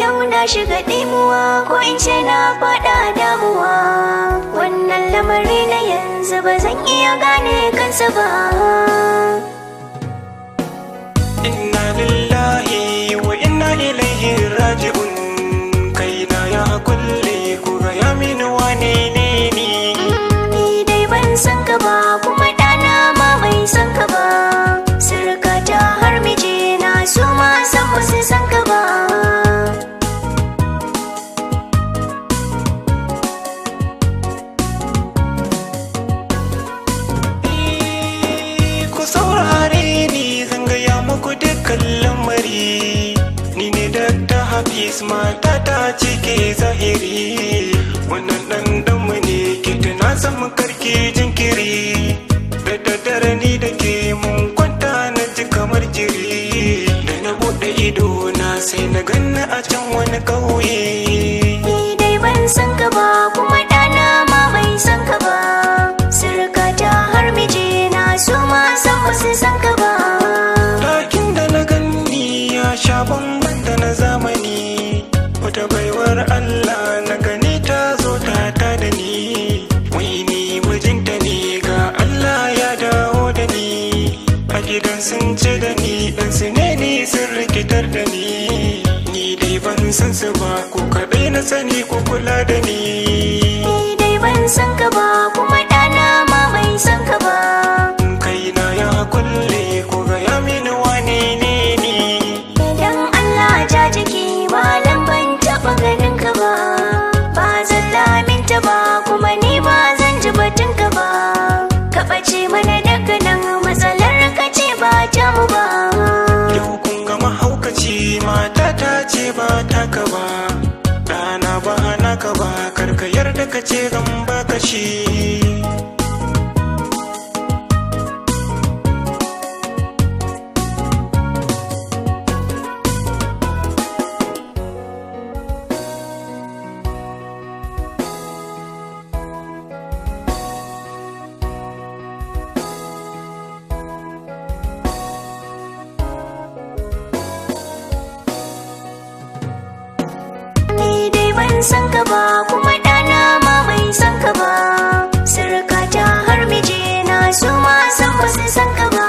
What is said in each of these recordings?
yau na shiga ɗimuwa ko in ce na faɗa damuwa. Wannan lamari na yanzu ba zan iya gane kansa ba. Inna lillahi wa inna ilaihi raji'un. Kaina ya kulle ku gaya mini wane ne ni. Ni dai ban san ka ba kuma ɗana ma bai san ka ba. Surukata har mijina su ma san ba su san ka ba. Ku saurare ni zan gaya muku dukkan lamari. Ni ne Dr. Hafiz, matata ce ke zahiri. Wannan ɗanɗanmu ne ke tuna samun karki jinkiri. Da daddare ni da ke mun kwanta na ji kamar jiri. Da na buɗe ido na sai na ganna a can wani ƙauye. Ni dai ban san ka ba kuma ɗana ma bai san ka ba. Surukata har mijina su ma san ba su san ka ba. Ɗakin da na ganni ya sha bamban da na zamani. Wata baiwar Allah na gani ta zo ta da ni. Wai ni mijinta ne ga Allah ya dawo da ni. A gidan sun ce da ni ɗansu ne ni sun rikitar da ni. Ni dai ban san su ba ko kaɗai na sani ko kula da ni. Ni dai ban san ka ba kuma ɗana ma bai san ka ba. Kaina ya kulle ko gaya mini wane ne ni. Idan Allah ja jiki malam ban taɓa ganin ka ba. Ba zan laminta ba kuma ni ba zan ji batun ka ba. Ka ɓace mana daga nan matsalar ka ce ba ta mu ba. Yau kun ga mahaukaci matata ce ba taka ba. Ɗana ba naka ba karka yarda ka ce zan baka shi. Ni dai ban san ka ba kuma ɗana ma bai san ka ba. Surukata har mijina su ma san ba su san ka ba.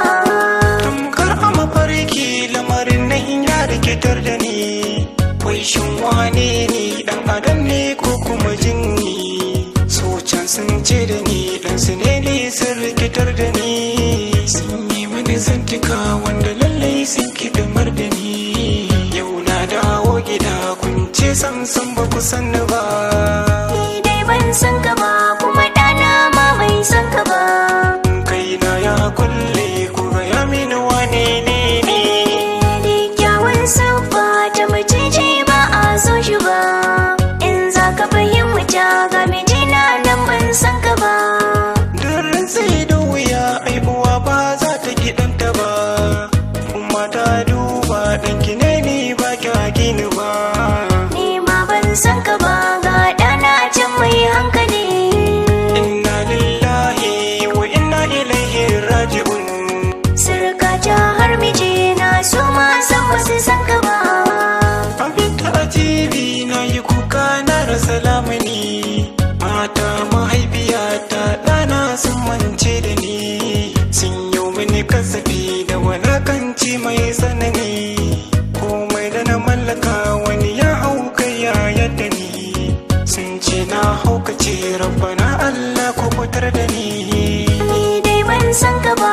Tamkar a mafarki lamarin nan ya rikitar da ni. Wai shin wane ni ɗan adam ne ko kuma jinni? Socan sun ce da ni ɗan su ne sun rikitar da ni. Sun yi mini zantuka wanda lallai sun kidamar da ni. Yau na dawo gida kun ce san ba ku sanni ba. Ni dai ban san ka ba kuma ɗana ma bai san ka ba. Kaina ya kulle ku gaya mini wane ne ni. Ni kyawun siffa ta mace ce ba a so shi ba. In za ka fahimta ga mijina nan ban san ka ba. Durin sai da wuya ai uwa ba za ta gidanta ba. Kuma ta duba ɗanki ne ni ba kya gini ba. Ni ma ban san ka ba ga ɗana can mai hankali. Inna lillahi wa inna ilaihi raji'un. Surukata har mijina su ma san ba su san ka ba. Abinta a TV na yi kuka na rasa lamuni. Mata mahaifiyata ɗana sun mance da ni. Sun yi mini kasafi da walakanci mai tsanani. Komai da na mallaka wani ya hauka ya yadda ni. Sun ce na haukace rabbana Allah ko fitar da ni. Ni dai ban san ka ba